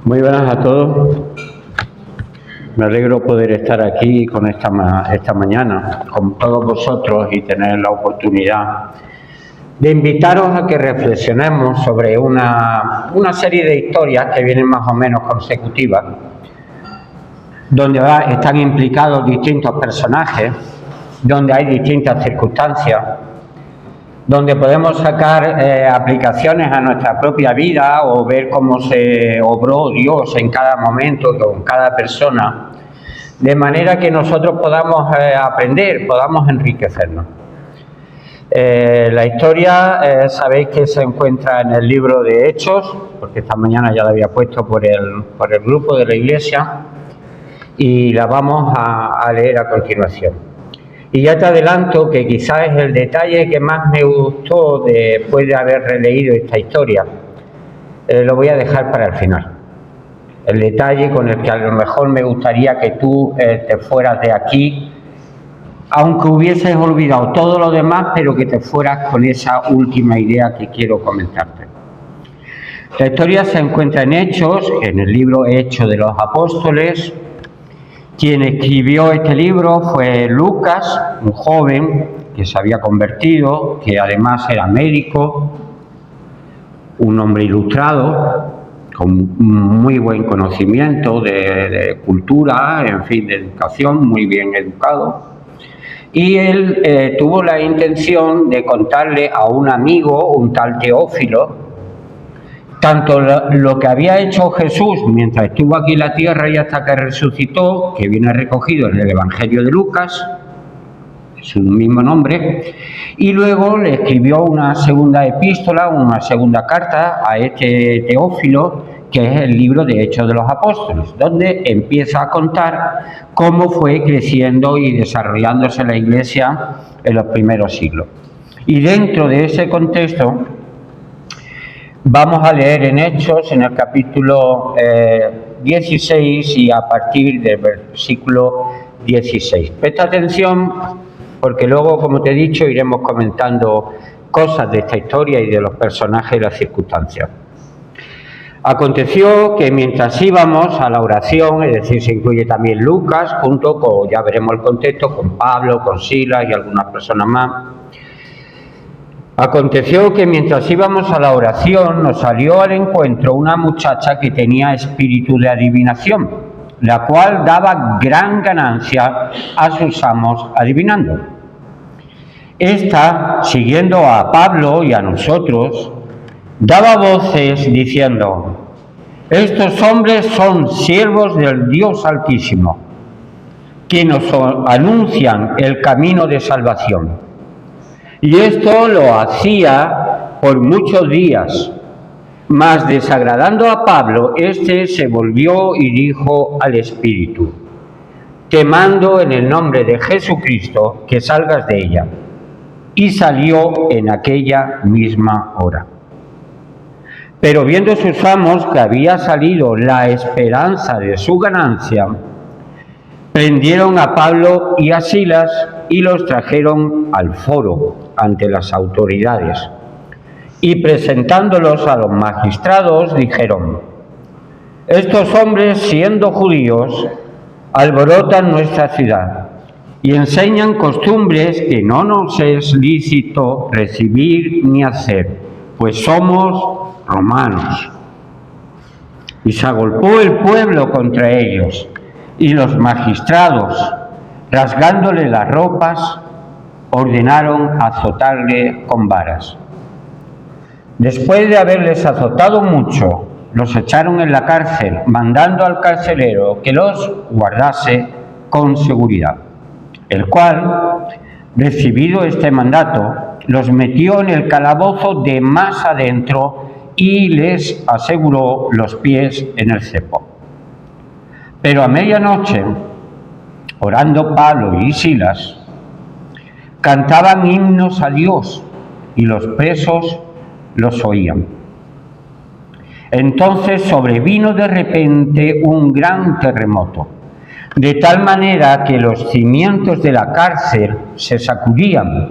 Muy buenas a todos. Me alegro poder estar aquí con esta mañana con todos vosotros y tener la oportunidad de invitaros a que reflexionemos sobre una serie de historias que vienen más o menos consecutivas, donde están implicados distintos personajes, donde hay distintas circunstancias, donde podemos sacar aplicaciones a nuestra propia vida o ver cómo se obró Dios en cada momento con cada persona, de manera que nosotros podamos aprender, podamos enriquecernos. La historia, sabéis que se encuentra en el libro de Hechos, porque esta mañana ya la había puesto por el grupo de la iglesia, y la vamos a leer a continuación. Y ya te adelanto que quizás es el detalle que más me gustó después de haber releído esta historia. Lo voy a dejar para el final. El detalle con el que a lo mejor me gustaría que tú te fueras de aquí, aunque hubieses olvidado todo lo demás, pero que te fueras con esa última idea que quiero comentarte. La historia se encuentra en Hechos, en el libro Hechos de los Apóstoles. Quien escribió este libro fue Lucas, un joven que se había convertido, que además era médico, un hombre ilustrado, con muy buen conocimiento de cultura, en fin, de educación, muy bien educado. Y él tuvo la intención de contarle a un amigo, un tal Teófilo, tanto lo que había hecho Jesús mientras estuvo aquí en la tierra y hasta que resucitó, que viene recogido en el Evangelio de Lucas, es un mismo nombre, y luego le escribió una segunda epístola, una segunda carta a este Teófilo, que es el libro de Hechos de los Apóstoles, donde empieza a contar cómo fue creciendo y desarrollándose la Iglesia en los primeros siglos. Y dentro de ese contexto, vamos a leer en Hechos, en el capítulo 16 y a partir del versículo 16. Presta atención porque luego, como te he dicho, iremos comentando cosas de esta historia y de los personajes y las circunstancias. Aconteció que mientras íbamos a la oración, es decir, se incluye también Lucas, junto con, ya veremos el contexto, con Pablo, con Silas y algunas personas más. Aconteció que mientras íbamos a la oración nos salió al encuentro una muchacha que tenía espíritu de adivinación, la cual daba gran ganancia a sus amos adivinando. Esta, siguiendo a Pablo y a nosotros, daba voces diciendo: estos hombres son siervos del Dios Altísimo, que nos anuncian el camino de salvación. Y esto lo hacía por muchos días, mas desagradando a Pablo, éste se volvió y dijo al Espíritu: te mando en el nombre de Jesucristo que salgas de ella. Y salió en aquella misma hora. Pero viendo sus amos que había salido la esperanza de su ganancia, prendieron a Pablo y a Silas y los trajeron al foro ante las autoridades. Y presentándolos a los magistrados, dijeron: estos hombres, siendo judíos, alborotan nuestra ciudad y enseñan costumbres que no nos es lícito recibir ni hacer, pues somos romanos. Y se agolpó el pueblo contra ellos, y los magistrados, rasgándole las ropas, ordenaron azotarle con varas. Después de haberles azotado mucho, los echaron en la cárcel, mandando al carcelero que los guardase con seguridad, el cual, recibido este mandato, los metió en el calabozo de más adentro y les aseguró los pies en el cepo. Pero a medianoche, orando Pablo y Silas, cantaban himnos a Dios y los presos los oían. Entonces sobrevino de repente un gran terremoto, de tal manera que los cimientos de la cárcel se sacudían,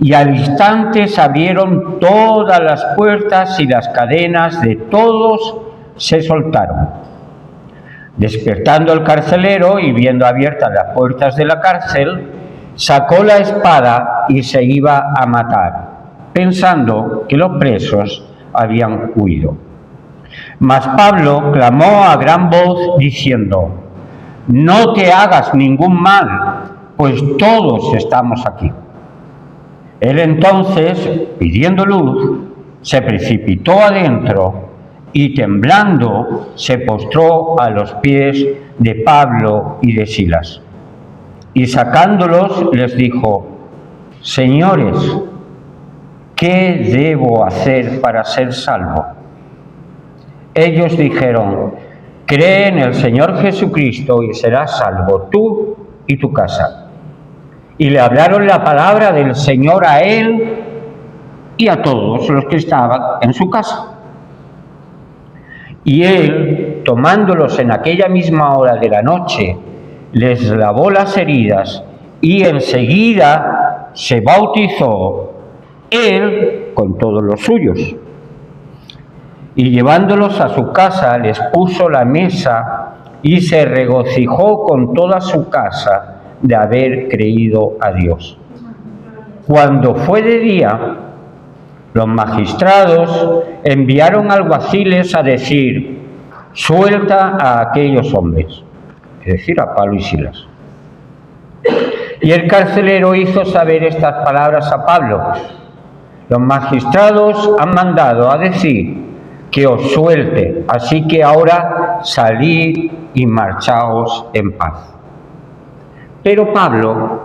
y al instante se abrieron todas las puertas y las cadenas de todos se soltaron. Despertando el carcelero y viendo abiertas las puertas de la cárcel, sacó la espada y se iba a matar, pensando que los presos habían huido. Mas Pablo clamó a gran voz diciendo: «No te hagas ningún mal, pues todos estamos aquí». Él entonces, pidiendo luz, se precipitó adentro y temblando se postró a los pies de Pablo y de Silas. Y sacándolos les dijo: «Señores, ¿qué debo hacer para ser salvo?». Ellos dijeron: «Cree en el Señor Jesucristo y serás salvo tú y tu casa». Y le hablaron la palabra del Señor a él y a todos los que estaban en su casa. Y él, tomándolos en aquella misma hora de la noche, les lavó las heridas y enseguida se bautizó, él con todos los suyos. Y llevándolos a su casa les puso la mesa y se regocijó con toda su casa de haber creído a Dios. Cuando fue de día, los magistrados enviaron alguaciles a decir: «Suelta a aquellos hombres», es decir, a Pablo y Silas. Y el carcelero hizo saber estas palabras a Pablo: «Los magistrados han mandado a decir que os suelte, así que ahora salid y marchaos en paz». Pero Pablo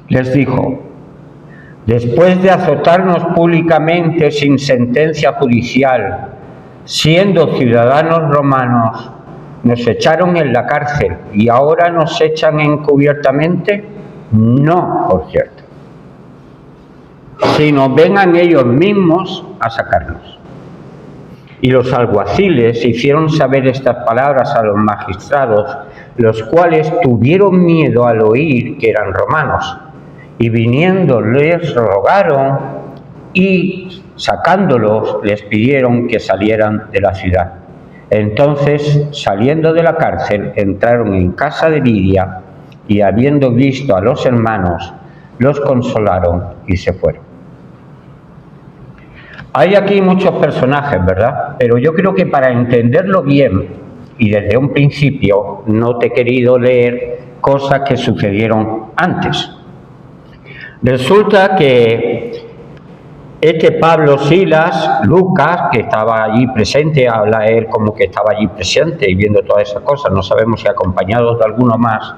les dijo: «Después de azotarnos públicamente sin sentencia judicial, siendo ciudadanos romanos, nos echaron en la cárcel y ahora nos echan encubiertamente. No, por cierto, sino vengan ellos mismos a sacarnos». Y los alguaciles hicieron saber estas palabras a los magistrados, los cuales tuvieron miedo al oír que eran romanos. Y viniendo les rogaron y sacándolos les pidieron que salieran de la ciudad. Entonces, saliendo de la cárcel, entraron en casa de Lidia y habiendo visto a los hermanos, los consolaron y se fueron. Hay aquí muchos personajes, ¿verdad? Pero yo creo que para entenderlo bien, y desde un principio, no te he querido leer cosas que sucedieron antes. Resulta que este Pablo, Silas, Lucas, que estaba allí presente, habla él como que estaba allí presente y viendo todas esas cosas, no sabemos si acompañados de alguno más,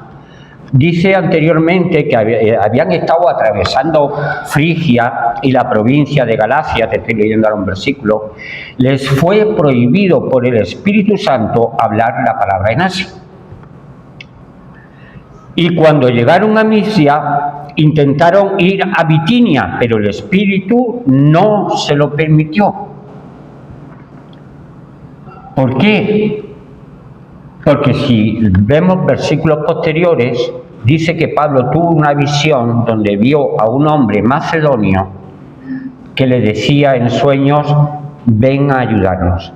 dice anteriormente que habían estado atravesando Frigia y la provincia de Galacia, te estoy leyendo ahora un versículo, les fue prohibido por el Espíritu Santo hablar la palabra en Asia. Y cuando llegaron a Misia, intentaron ir a Bitinia, pero el Espíritu no se lo permitió. ¿Por qué? Porque si vemos versículos posteriores, dice que Pablo tuvo una visión donde vio a un hombre macedonio que le decía en sueños: «Ven a ayudarnos».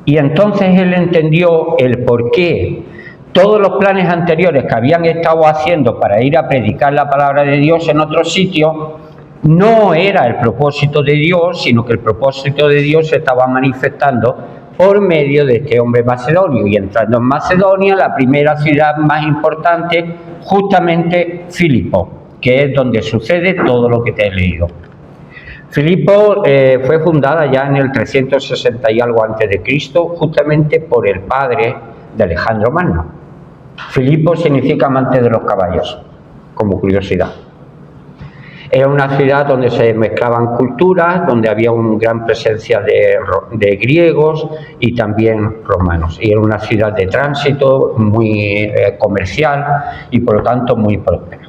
Y entonces él entendió el por qué todos los planes anteriores que habían estado haciendo para ir a predicar la palabra de Dios en otro sitio no era el propósito de Dios, sino que el propósito de Dios se estaba manifestando por medio de este hombre macedonio. Y entrando en Macedonia, la primera ciudad más importante, justamente Filipo, que es donde sucede todo lo que te he leído. Filipo fue fundada ya en el 360 y algo antes de Cristo, justamente por el padre de Alejandro Magno. Filipo significa amante de los caballos, como curiosidad. Era una ciudad donde se mezclaban culturas, donde había una gran presencia de griegos y también romanos. Y era una ciudad de tránsito muy comercial y por lo tanto muy próspera.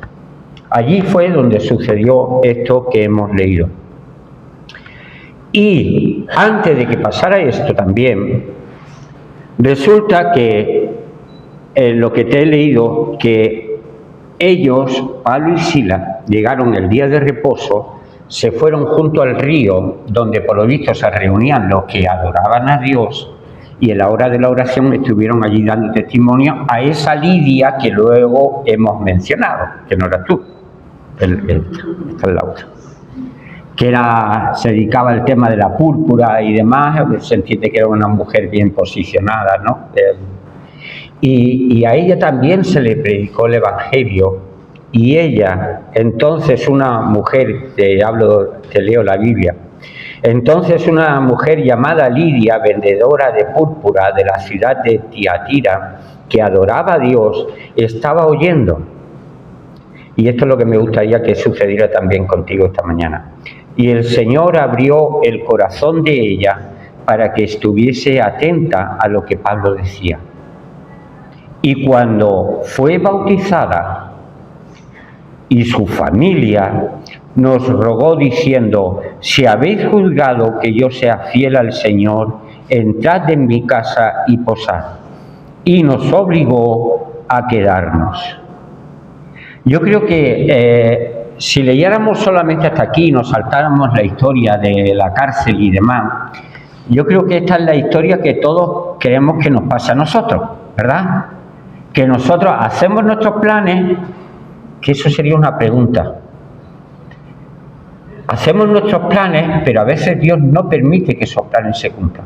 Allí fue donde sucedió esto que hemos leído. Y antes de que pasara esto también, resulta que lo que te he leído, que ellos, Pablo y Silas, llegaron el día de reposo se fueron junto al río, donde por lo visto se reunían los que adoraban a Dios, y en la hora de la oración estuvieron allí dando testimonio a esa Lidia que luego hemos mencionado, que no eras tú, esta es Laura, que se dedicaba al tema de la púrpura y demás, se entiende que era una mujer bien posicionada, ¿no? Y a ella también se le predicó el Evangelio, y ella, entonces una mujer, te leo la Biblia, entonces una mujer llamada Lidia, vendedora de púrpura de la ciudad de Tiatira, que adoraba a Dios, estaba oyendo. Y esto es lo que me gustaría que sucediera también contigo esta mañana. Y el Señor abrió el corazón de ella para que estuviese atenta a lo que Pablo decía. Y cuando fue bautizada, y su familia nos rogó diciendo: si habéis juzgado que yo sea fiel al Señor, entrad en mi casa y posad. Y nos obligó a quedarnos. Yo creo que si leyéramos solamente hasta aquí y nos saltáramos la historia de la cárcel y demás, yo creo que esta es la historia que todos queremos que nos pase a nosotros, ¿verdad? Que nosotros hacemos nuestros planes, que eso sería una pregunta. Hacemos nuestros planes, pero a veces Dios no permite que esos planes se cumplan.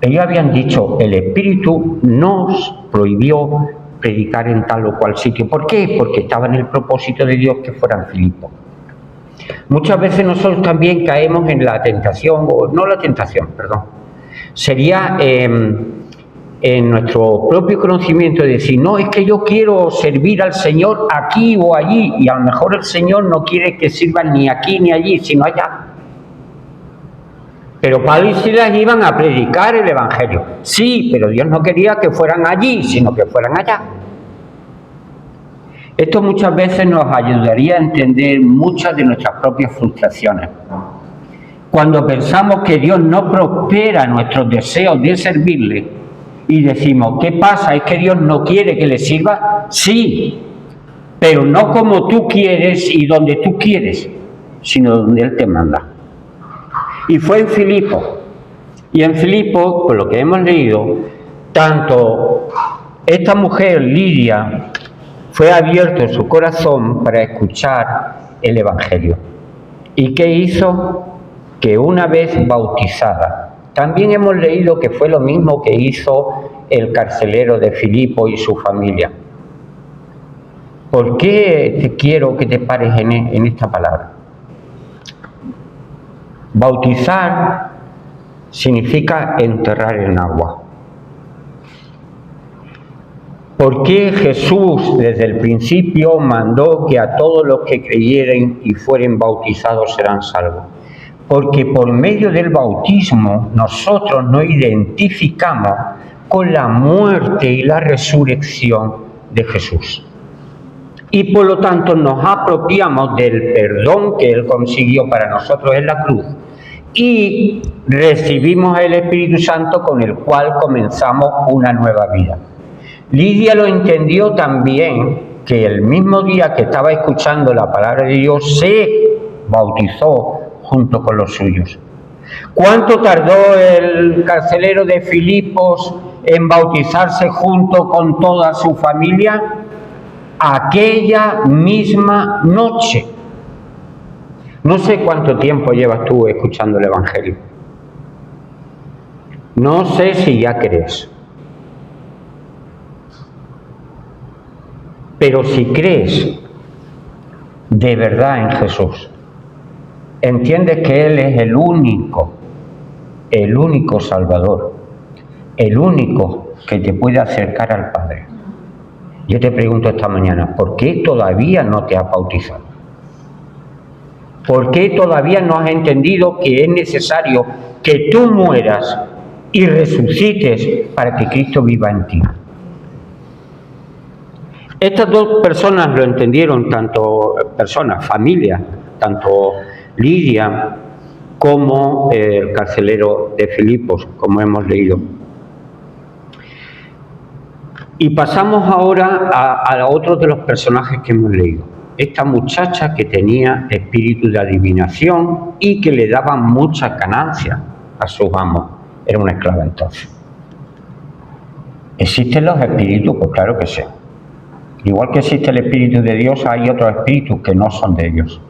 Ellos habían dicho: el Espíritu nos prohibió predicar en tal o cual sitio. ¿Por qué? Porque estaba en el propósito de Dios que fueran Filipos. Muchas veces nosotros también caemos en la tentación, o no la tentación, perdón. Sería en nuestro propio conocimiento de decir: no, es que yo quiero servir al Señor aquí o allí, y a lo mejor el Señor no quiere que sirvan ni aquí ni allí, sino allá. Pero Pablo y Silas iban a predicar el Evangelio. Sí, pero Dios no quería que fueran allí, sino que fueran allá. Esto muchas veces nos ayudaría a entender muchas de nuestras propias frustraciones. Cuando pensamos que Dios no prospera nuestros deseos de servirle y decimos: ¿qué pasa? ¿Es que Dios no quiere que le sirva? Sí, pero no como tú quieres y donde tú quieres, sino donde Él te manda. Y fue en Filipos. Y en Filipos, por lo que hemos leído, tanto esta mujer, Lidia, fue abierto su corazón para escuchar el Evangelio. ¿Y qué hizo? Que una vez bautizada, también hemos leído que fue lo mismo que hizo el carcelero de Filipos y su familia. ¿Por qué te quiero que te pares en esta palabra? Bautizar significa enterrar en agua. ¿Por qué Jesús desde el principio mandó que a todos los que creyeren y fueren bautizados serán salvos? Porque por medio del bautismo nosotros nos identificamos con la muerte y la resurrección de Jesús. Y por lo tanto nos apropiamos del perdón que Él consiguió para nosotros en la cruz y recibimos el Espíritu Santo, con el cual comenzamos una nueva vida. Lidia lo entendió también, que el mismo día que estaba escuchando la palabra de Dios se bautizó junto con los suyos. ¿Cuánto tardó el carcelero de Filipos en bautizarse junto con toda su familia? Aquella misma noche. No sé cuánto tiempo llevas tú escuchando el Evangelio. No sé si ya crees. Pero si crees de verdad en Jesús, entiendes que Él es el único Salvador, el único que te puede acercar al Padre. Yo te pregunto esta mañana: ¿por qué todavía no te has bautizado? ¿Por qué todavía no has entendido que es necesario que tú mueras y resucites para que Cristo viva en ti? Estas dos personas lo entendieron, familia, tanto Lidia como el carcelero de Filipos, como hemos leído. Y pasamos ahora a otros de los personajes que hemos leído. esta muchacha que tenía espíritu de adivinación y que le daba muchas ganancias a sus amos. Era una esclava entonces. ¿Existen los espíritus? Pues claro que sí. Igual que existe el espíritu de Dios, hay otros espíritus que no son de Dios.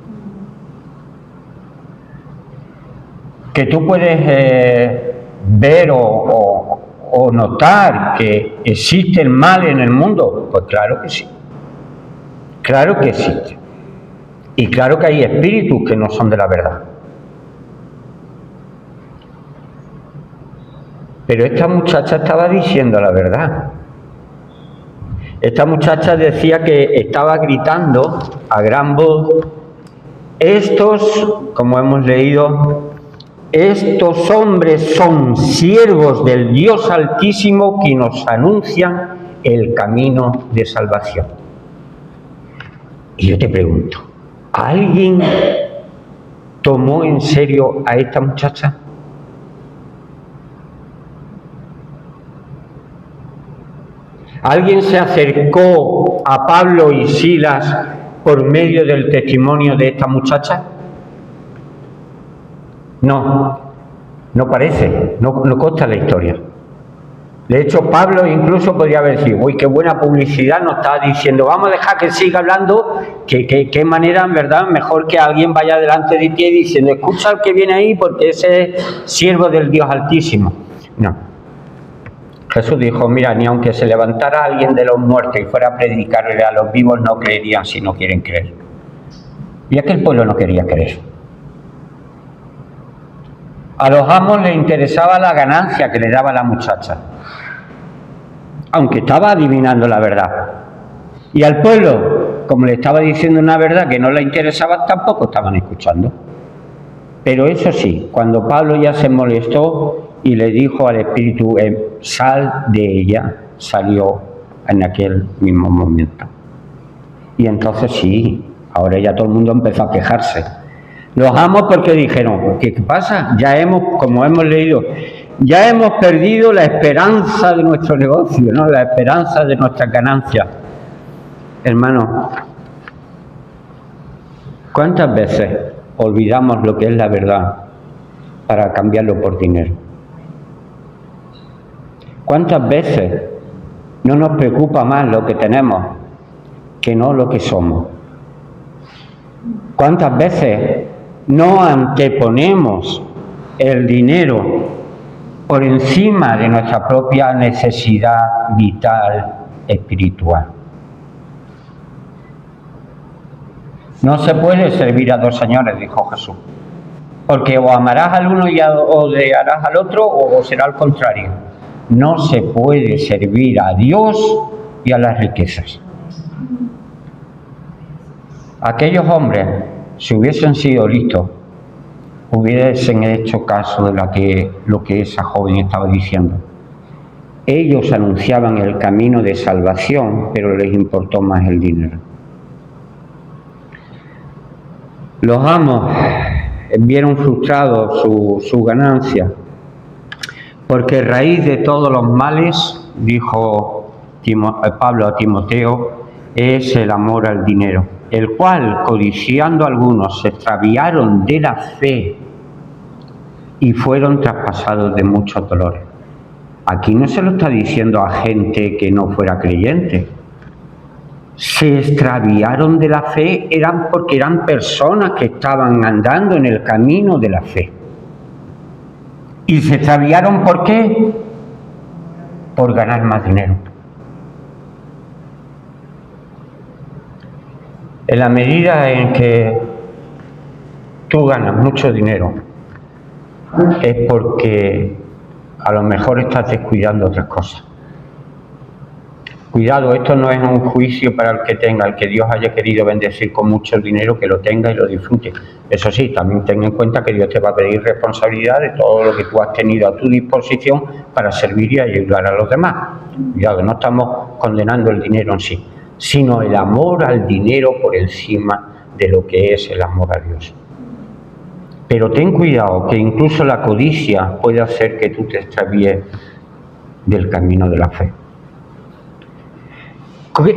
Que tú puedes ver o notar que existe el mal en el mundo, pues claro que sí. Claro que existe. Y claro que hay espíritus que no son de la verdad. Pero esta muchacha estaba diciendo la verdad. Esta muchacha decía que estaba gritando a gran voz: estos, como hemos leído, estos hombres son siervos del Dios Altísimo que nos anuncian el camino de salvación. Y yo te pregunto, ¿alguien tomó en serio a esta muchacha? ¿Alguien se acercó a Pablo y Silas por medio del testimonio de esta muchacha? No, no parece, no consta la historia. De hecho, Pablo incluso podría haber dicho: uy, qué buena publicidad nos está diciendo, vamos a dejar que siga hablando, qué manera, en verdad, mejor que alguien vaya delante de ti diciendo: escucha al que viene ahí porque ese es siervo del Dios Altísimo. No. Jesús dijo: mira, ni aunque se levantara alguien de los muertos y fuera a predicarle a los vivos, no creerían si no quieren creer. Y aquel pueblo no quería creer. A los amos les interesaba la ganancia que le daba la muchacha, aunque estaba adivinando la verdad. Y al pueblo, como le estaba diciendo una verdad que no le interesaba, tampoco estaban escuchando. Pero eso sí, cuando Pablo ya se molestó y le dijo al espíritu: sal de ella, salió en aquel mismo momento. Y entonces sí, ahora ya todo el mundo empezó a quejarse. Los amos porque dijeron: ¿qué pasa? Ya como hemos leído, ya hemos perdido la esperanza de nuestro negocio, ¿no? La esperanza de nuestras ganancias. Hermano, ¿cuántas veces olvidamos lo que es la verdad para cambiarlo por dinero? ¿Cuántas veces no nos preocupa más lo que tenemos que no lo que somos? ¿Cuántas veces no anteponemos el dinero por encima de nuestra propia necesidad vital espiritual? No se puede servir a dos señores, dijo Jesús, porque o amarás al uno y odiarás al otro, o será al contrario. No se puede servir a Dios y a las riquezas. Aquellos hombres, si hubiesen sido listos, hubiesen hecho caso de lo que esa joven estaba diciendo. Ellos anunciaban el camino de salvación, pero les importó más el dinero. Los amos vieron frustrado su ganancia, porque raíz de todos los males, dijo Pablo a Timoteo, es el amor al dinero, el cual, codiciando algunos, se extraviaron de la fe y fueron traspasados de muchos dolores. Aquí no se lo está diciendo a gente que no fuera creyente. Se extraviaron de la fe porque eran personas que estaban andando en el camino de la fe. ¿Y se extraviaron por qué? Por ganar más dinero. En la medida en que tú ganas mucho dinero, es porque a lo mejor estás descuidando otras cosas. Cuidado, esto no es un juicio para el que tenga, el que Dios haya querido bendecir con mucho dinero, que lo tenga y lo disfrute. Eso sí, también ten en cuenta que Dios te va a pedir responsabilidad de todo lo que tú has tenido a tu disposición para servir y ayudar a los demás. Cuidado, no estamos condenando el dinero en sí, sino el amor al dinero por encima de lo que es el amor a Dios. Pero ten cuidado, que incluso la codicia puede hacer que tú te extravíes del camino de la fe.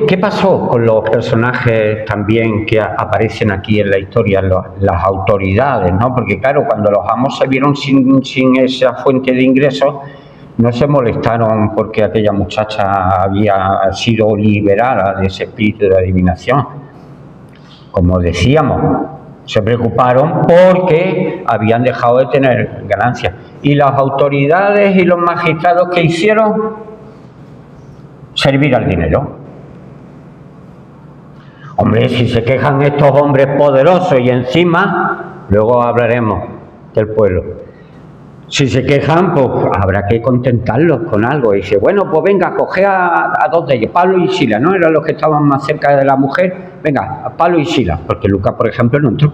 ¿Qué pasó con los personajes también que aparecen aquí en la historia, las autoridades, ¿no? Porque claro, cuando los amos se vieron sin esa fuente de ingresos, no se molestaron porque aquella muchacha había sido liberada de ese espíritu de adivinación. Como decíamos, se preocuparon porque habían dejado de tener ganancias. Y las autoridades y los magistrados, ¿qué hicieron? Servir al dinero. Hombre, si se quejan estos hombres poderosos y encima, luego hablaremos del pueblo. Si se quejan, pues habrá que contentarlos con algo. Y dice, bueno, pues venga, coge a dos de ellos, Pablo y Silas, ¿no? Eran los que estaban más cerca de la mujer. Venga, a Pablo y Silas, porque Lucas, por ejemplo, no entró.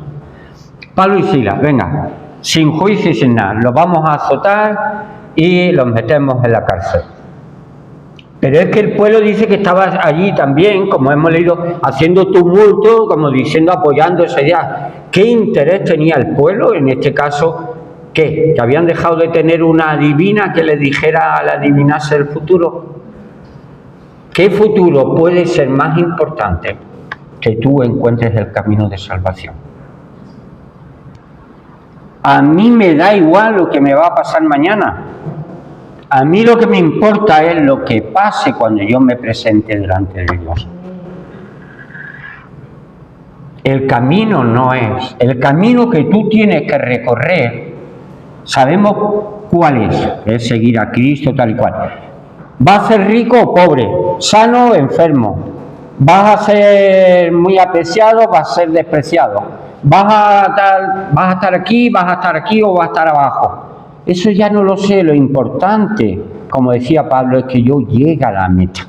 Pablo y Silas, venga, sin juicio y sin nada, los vamos a azotar y los metemos en la cárcel. Pero es que el pueblo dice que estaba allí también, como hemos leído, haciendo tumulto, como diciendo, apoyando esa idea. ¿Qué interés tenía el pueblo en este caso? ¿Qué? ¿Que habían dejado de tener una adivina que les dijera al adivinarse el futuro? ¿Qué futuro puede ser más importante que tú encuentres el camino de salvación? A mí me da igual lo que me va a pasar mañana. A mí lo que me importa es lo que pase cuando yo me presente delante de Dios. El camino no es. El camino que tú tienes que recorrer, sabemos cuál es seguir a Cristo tal y cual. ¿Vas a ser rico o pobre? ¿Sano o enfermo? ¿Vas a ser muy apreciado o vas a ser despreciado? ¿Vas a estar aquí o vas a estar abajo? Eso ya no lo sé, lo importante, como decía Pablo, es que yo llegue a la meta.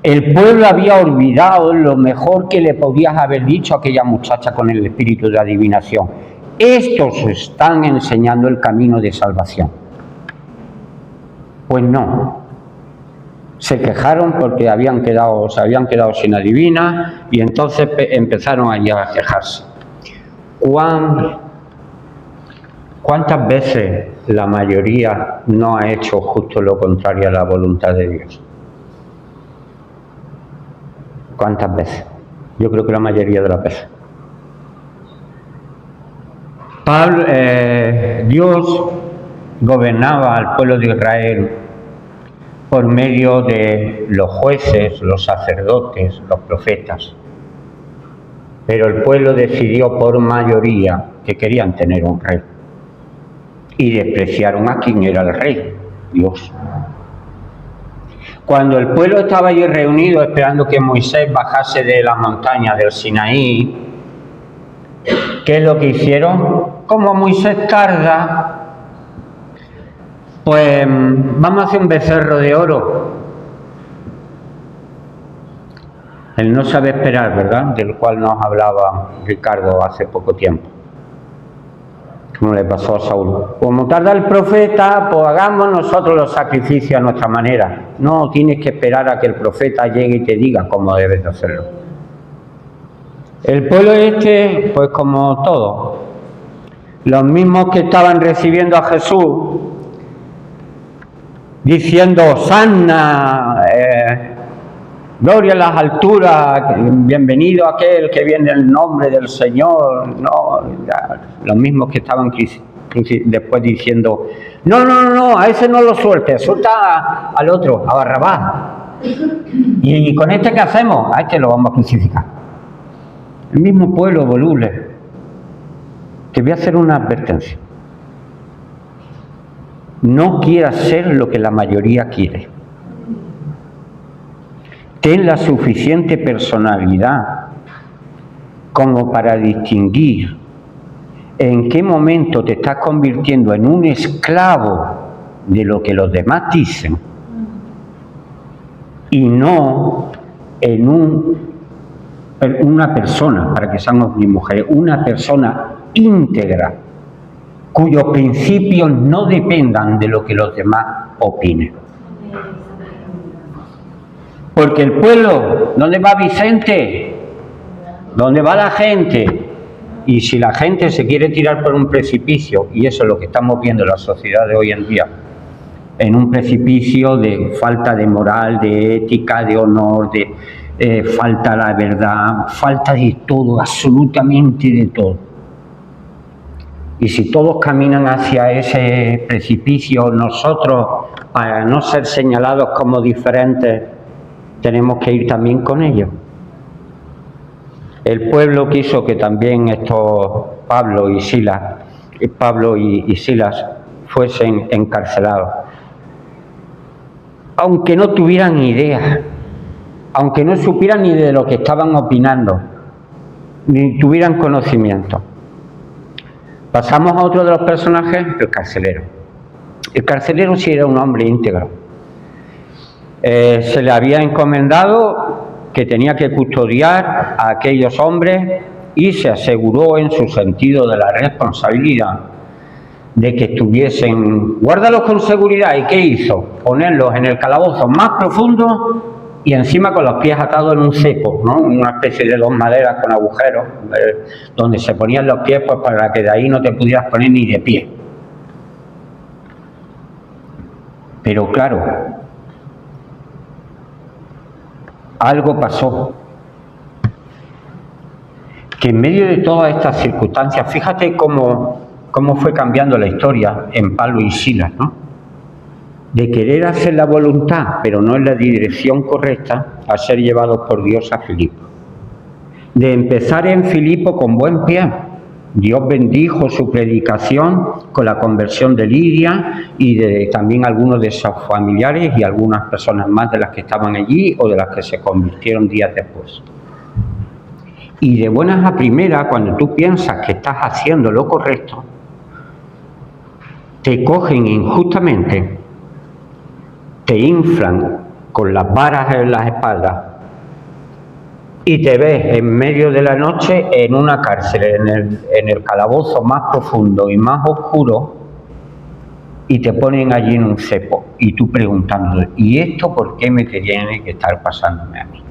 El pueblo había olvidado lo mejor que le podías haber dicho a aquella muchacha con el espíritu de adivinación. Estos están enseñando el camino de salvación. Pues no. Se quejaron porque se habían quedado sin adivina y entonces empezaron allí a quejarse. ¿Cuántas veces la mayoría no ha hecho justo lo contrario a la voluntad de Dios? ¿Cuántas veces? Yo creo que la mayoría de las veces. Dios gobernaba al pueblo de Israel por medio de los jueces, los sacerdotes, los profetas. Pero el pueblo decidió por mayoría que querían tener un rey. Y despreciaron a quien era el rey, Dios. Cuando el pueblo estaba allí reunido esperando que Moisés bajase de la montaña del Sinaí, ¿qué es lo que hicieron? Como Moisés tarda, pues vamos a hacer un becerro de oro. Él no sabe esperar, ¿verdad? Del cual nos hablaba Ricardo hace poco tiempo. Como le pasó a Saúl. Como tarda el profeta, pues hagamos nosotros los sacrificios a nuestra manera. No tienes que esperar a que el profeta llegue y te diga cómo debes de hacerlo. El pueblo pues como todo, los mismos que estaban recibiendo a Jesús, diciendo, Hosanna, gloria a las alturas, bienvenido aquel que viene en el nombre del Señor. No, los mismos que estaban después diciendo, no, a ese no lo sueltes, suelta al otro, a Barrabás. ¿Y con este qué hacemos? A este lo vamos a crucificar. El mismo pueblo voluble. Te voy a hacer una advertencia. No quieras ser lo que la mayoría quiere. Ten la suficiente personalidad como para distinguir en qué momento te estás convirtiendo en un esclavo de lo que los demás dicen y no en una persona, para que sean hombres y mujeres, una persona íntegra, cuyos principios no dependan de lo que los demás opinen. Porque el pueblo, ¿dónde va Vicente? ¿Dónde va la gente? Y si la gente se quiere tirar por un precipicio, y eso es lo que estamos viendo en la sociedad de hoy en día, en un precipicio de falta de moral, de ética, de honor, de falta de la verdad, falta de todo, absolutamente de todo. Y si todos caminan hacia ese precipicio, nosotros, para no ser señalados como diferentes, tenemos que ir también con ellos. El pueblo quiso que también estos Pablo y Silas fuesen encarcelados, aunque no tuvieran idea, aunque no supieran ni de lo que estaban opinando, ni tuvieran conocimiento. Pasamos a otro de los personajes, el carcelero. El carcelero sí era un hombre íntegro. Se le había encomendado que tenía que custodiar a aquellos hombres y se aseguró en su sentido de la responsabilidad de que estuviesen, guárdalos con seguridad. ¿Y qué hizo? Ponerlos en el calabozo más profundo y encima con los pies atados en un cepo, ¿no? Una especie de dos maderas con agujeros, donde se ponían los pies pues para que de ahí no te pudieras poner ni de pie. Pero claro, algo pasó, que en medio de todas estas circunstancias, fíjate cómo fue cambiando la historia en Pablo y Silas, ¿no? De querer hacer la voluntad, pero no en la dirección correcta, a ser llevados por Dios a Filipo. De empezar en Filipo con buen pie. Dios bendijo su predicación con la conversión de Lidia y de también algunos de sus familiares y algunas personas más de las que estaban allí o de las que se convirtieron días después. Y de buenas a primeras, cuando tú piensas que estás haciendo lo correcto, te cogen injustamente, te inflan con las varas en las espaldas y te ves en medio de la noche en una cárcel, en el calabozo más profundo y más oscuro, y te ponen allí en un cepo y tú preguntando, ¿y esto por qué me tiene que estar pasándome a mí?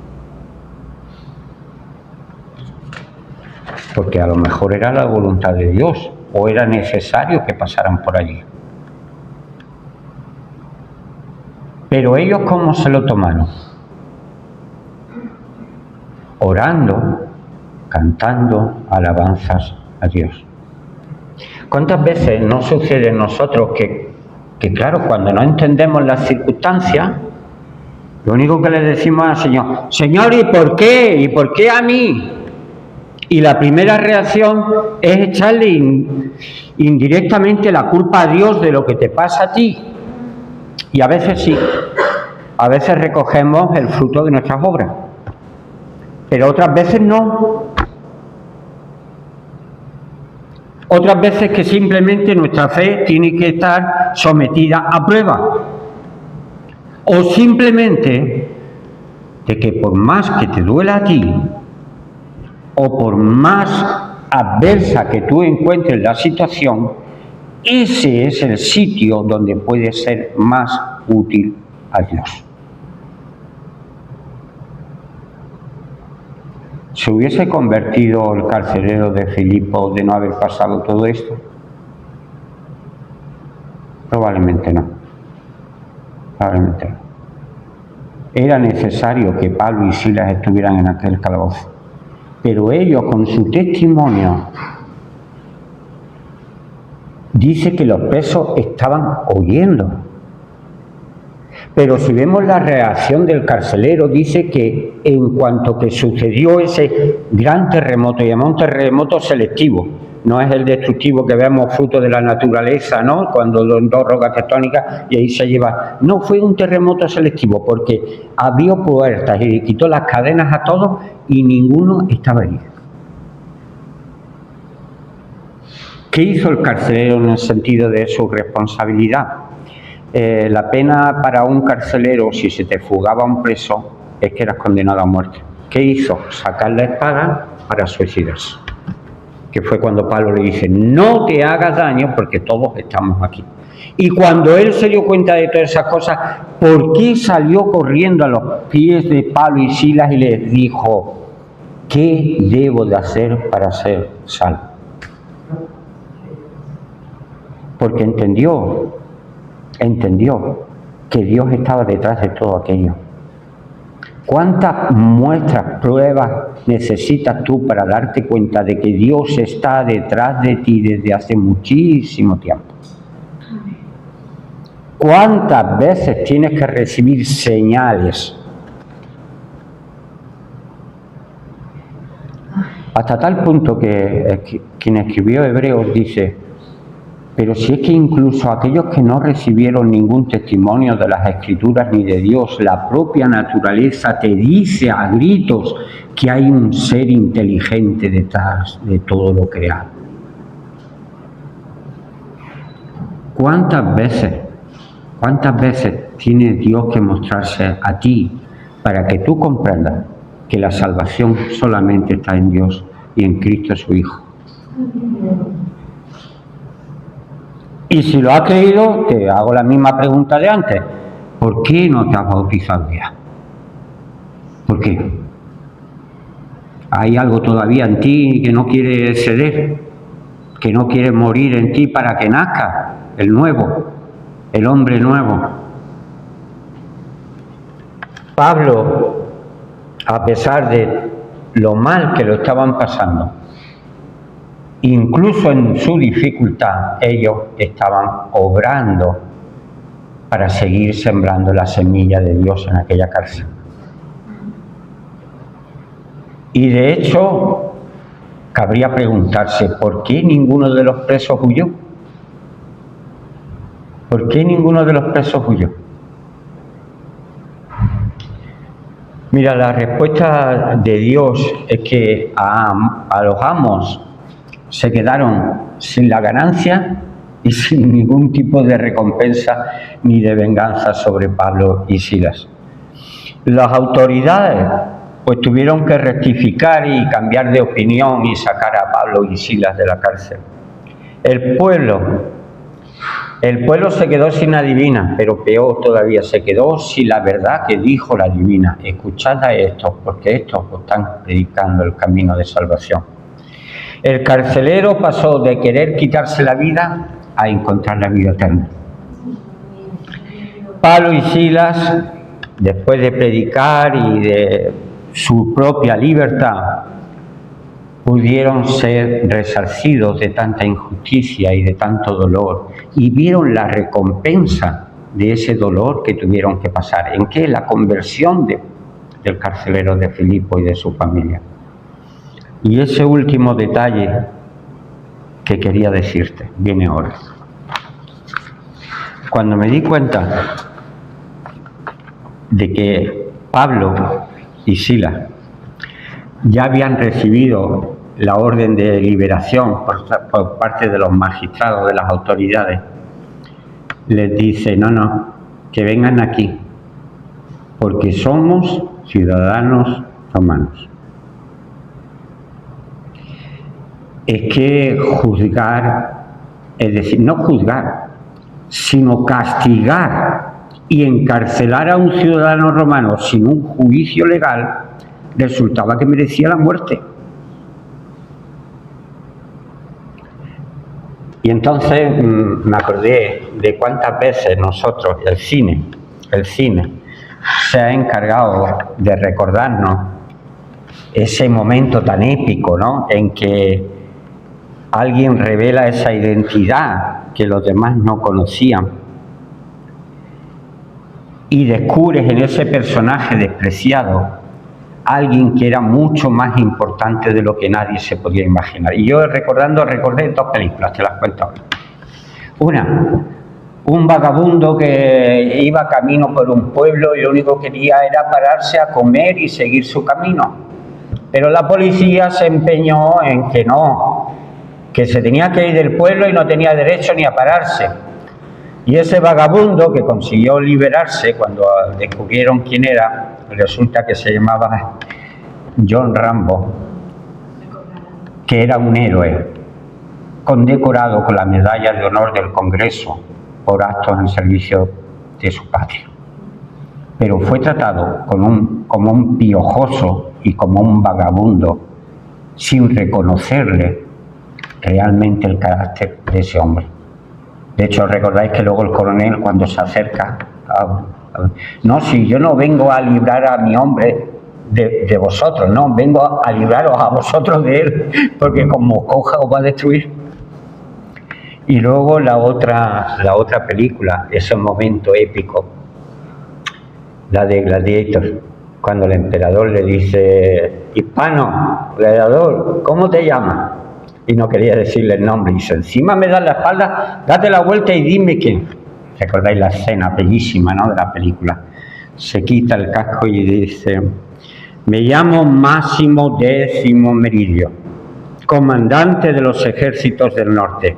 Porque a lo mejor era la voluntad de Dios o era necesario que pasaran por allí. Pero ellos, ¿cómo se lo tomaron? Orando, cantando alabanzas a Dios. ¿Cuántas veces no sucede en nosotros que claro, cuando no entendemos las circunstancias, lo único que le decimos al Señor, Señor, ¿y por qué? ¿Y por qué a mí? Y la primera reacción es echarle indirectamente la culpa a Dios de lo que te pasa a ti. Y a veces sí, a veces recogemos el fruto de nuestras obras, pero otras veces no. Otras veces que simplemente nuestra fe tiene que estar sometida a prueba. O simplemente de que por más que te duela a ti, o por más adversa que tú encuentres la situación, ese es el sitio donde puede ser más útil a Dios. ¿Se hubiese convertido el carcelero de Filipo de no haber pasado todo esto? Probablemente no. Probablemente no. Era necesario que Pablo y Silas estuvieran en aquel calabozo. Pero ellos, con su testimonio, dice que los presos estaban oyendo. Pero si vemos la reacción del carcelero, dice que en cuanto que sucedió ese gran terremoto, y además un terremoto selectivo, no es el destructivo que vemos fruto de la naturaleza, ¿no? Cuando dos rocas tectónicas y ahí se lleva. No, fue un terremoto selectivo porque abrió puertas y quitó las cadenas a todos y ninguno estaba herido. ¿Qué hizo el carcelero en el sentido de su responsabilidad? La pena para un carcelero, si se te fugaba un preso, es que eras condenado a muerte. ¿Qué hizo? Sacar la espada para suicidarse. Que fue cuando Pablo le dice, no te hagas daño porque todos estamos aquí. Y cuando él se dio cuenta de todas esas cosas, ¿por qué salió corriendo a los pies de Pablo y Silas y les dijo, ¿qué debo de hacer para ser salvo? Porque entendió entendió que Dios estaba detrás de todo aquello. ¿Cuántas muestras, pruebas necesitas tú para darte cuenta de que Dios está detrás de ti desde hace muchísimo tiempo? ¿Cuántas veces tienes que recibir señales? Hasta tal punto que quien escribió Hebreos dice: pero si es que incluso aquellos que no recibieron ningún testimonio de las Escrituras ni de Dios, la propia naturaleza te dice a gritos que hay un ser inteligente detrás de todo lo creado. ¿Cuántas veces tiene Dios que mostrarse a ti para que tú comprendas que la salvación solamente está en Dios y en Cristo su Hijo? Y si lo has creído, te hago la misma pregunta de antes. ¿Por qué no te has bautizado ya? ¿Por qué? ¿Hay algo todavía en ti que no quiere ceder? ¿Que no quiere morir en ti para que nazca el nuevo, el hombre nuevo? Pablo, a pesar de lo mal que lo estaban pasando, incluso en su dificultad, ellos estaban obrando para seguir sembrando la semilla de Dios en aquella cárcel. Y de hecho, cabría preguntarse, ¿por qué ninguno de los presos huyó? ¿Por qué ninguno de los presos huyó? Mira, la respuesta de Dios es que a los amos se quedaron sin la ganancia y sin ningún tipo de recompensa ni de venganza sobre Pablo y Silas. Las autoridades pues tuvieron que rectificar y cambiar de opinión y sacar a Pablo y Silas de la cárcel. El pueblo se quedó sin la divina, pero peor todavía, se quedó sin la verdad que dijo la divina. Escuchad a estos, porque estos están predicando el camino de salvación. El carcelero pasó de querer quitarse la vida a encontrar la vida eterna. Pablo y Silas, después de predicar y de su propia libertad, pudieron ser resarcidos de tanta injusticia y de tanto dolor, y vieron la recompensa de ese dolor que tuvieron que pasar. ¿En qué? La conversión del carcelero de Filipo y de su familia. Y ese último detalle que quería decirte viene ahora. Cuando me di cuenta de que Pablo y Silas ya habían recibido la orden de liberación por parte de los magistrados, de las autoridades, les dice: no, que vengan aquí, porque somos ciudadanos romanos. Es que juzgar, es decir, no juzgar, sino castigar y encarcelar a un ciudadano romano sin un juicio legal, resultaba que merecía la muerte. Y entonces me acordé de cuántas veces nosotros, el cine se ha encargado de recordarnos ese momento tan épico, ¿no?, en que alguien revela esa identidad que los demás no conocían y descubres en ese personaje despreciado alguien que era mucho más importante de lo que nadie se podía imaginar. Y yo recordé dos películas, te las cuento ahora. Una, un vagabundo que iba camino por un pueblo y lo único que quería era pararse a comer y seguir su camino. Pero la policía se empeñó en que no, que se tenía que ir del pueblo y no tenía derecho ni a pararse. Y ese vagabundo, que consiguió liberarse cuando descubrieron quién era, resulta que se llamaba John Rambo, que era un héroe, condecorado con la medalla de honor del Congreso por actos en servicio de su patria. Pero fue tratado como un piojoso y como un vagabundo, sin reconocerle realmente el carácter de ese hombre. De hecho, recordáis que luego el coronel, cuando se acerca, no, si yo no vengo a librar a mi hombre de vosotros, no, vengo a libraros a vosotros de él, porque como coja os va a destruir. Y luego la otra película, ese momento épico, la de Gladiator, cuando el emperador le dice: hispano, gladiador, ¿cómo te llamas? Y no quería decirle el nombre, y dice: encima me das la espalda, date la vuelta y dime quién. ¿Recordáis la escena bellísima, ¿no?, de la película? Se quita el casco y dice: me llamo Máximo Décimo Meridio, comandante de los ejércitos del norte,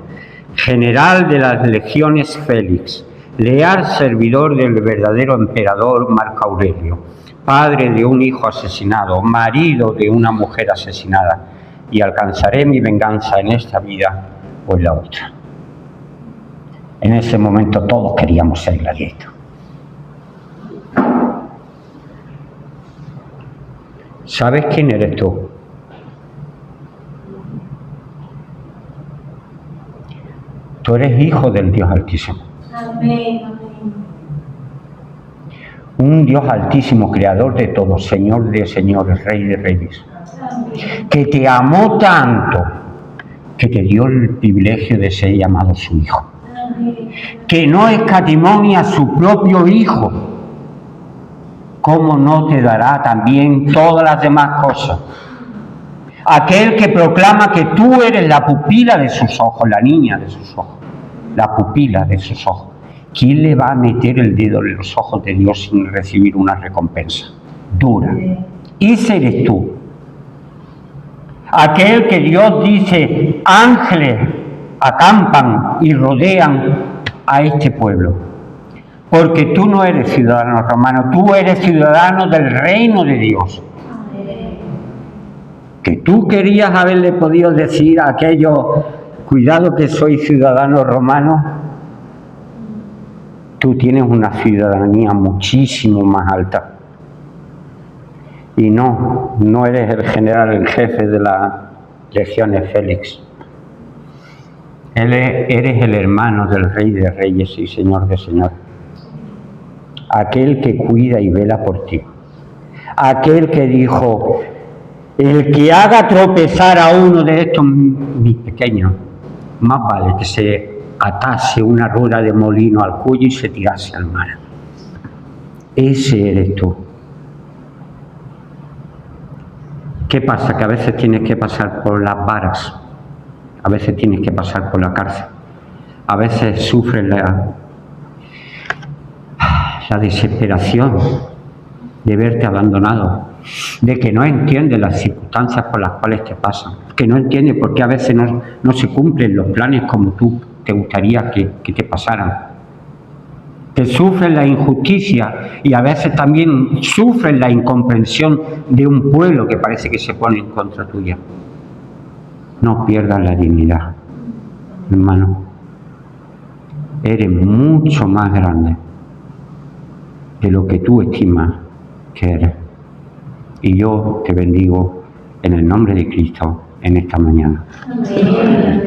general de las legiones Félix, leal servidor del verdadero emperador Marco Aurelio, padre de un hijo asesinado, marido de una mujer asesinada, y alcanzaré mi venganza en esta vida o en la otra. En ese momento todos queríamos ser Gladiator. ¿Sabes quién eres tú? Tú eres hijo del Dios Altísimo. Amén. Un Dios Altísimo, creador de todo, Señor de señores, Rey de reyes, que te amó tanto que te dio el privilegio de ser llamado su hijo, que no escatimó ni a su propio hijo. ¿Cómo no te dará también todas las demás cosas? Aquel que proclama que tú eres la pupila de sus ojos, la niña de sus ojos, la pupila de sus ojos. ¿Quién le va a meter el dedo en los ojos de Dios sin recibir una recompensa dura? Ese eres tú. Aquel que Dios dice: ángeles acampan y rodean a este pueblo. Porque tú no eres ciudadano romano, tú eres ciudadano del reino de Dios. Que tú querías haberle podido decir a aquellos: cuidado que soy ciudadano romano. Tú tienes una ciudadanía muchísimo más alta. Y no eres el general en jefe de las legiones Félix. Eres el hermano del Rey de Reyes y Señor de Señores. Aquel que cuida y vela por ti. Aquel que dijo: el que haga tropezar a uno de estos mis pequeños, más vale que se atase una rueda de molino al cuello y se tirase al mar. Ese eres tú. ¿Qué pasa? Que a veces tienes que pasar por las varas, a veces tienes que pasar por la cárcel, a veces sufres la desesperación de verte abandonado, de que no entiendes las circunstancias por las cuales te pasan, que no entiendes por qué a veces no se cumplen los planes como tú te gustaría que te pasaran. Que sufres la injusticia y a veces también sufres la incomprensión de un pueblo que parece que se pone en contra tuya. No pierdas la dignidad, hermano. Eres mucho más grande de lo que tú estimas que eres. Y yo te bendigo en el nombre de Cristo en esta mañana. Amén.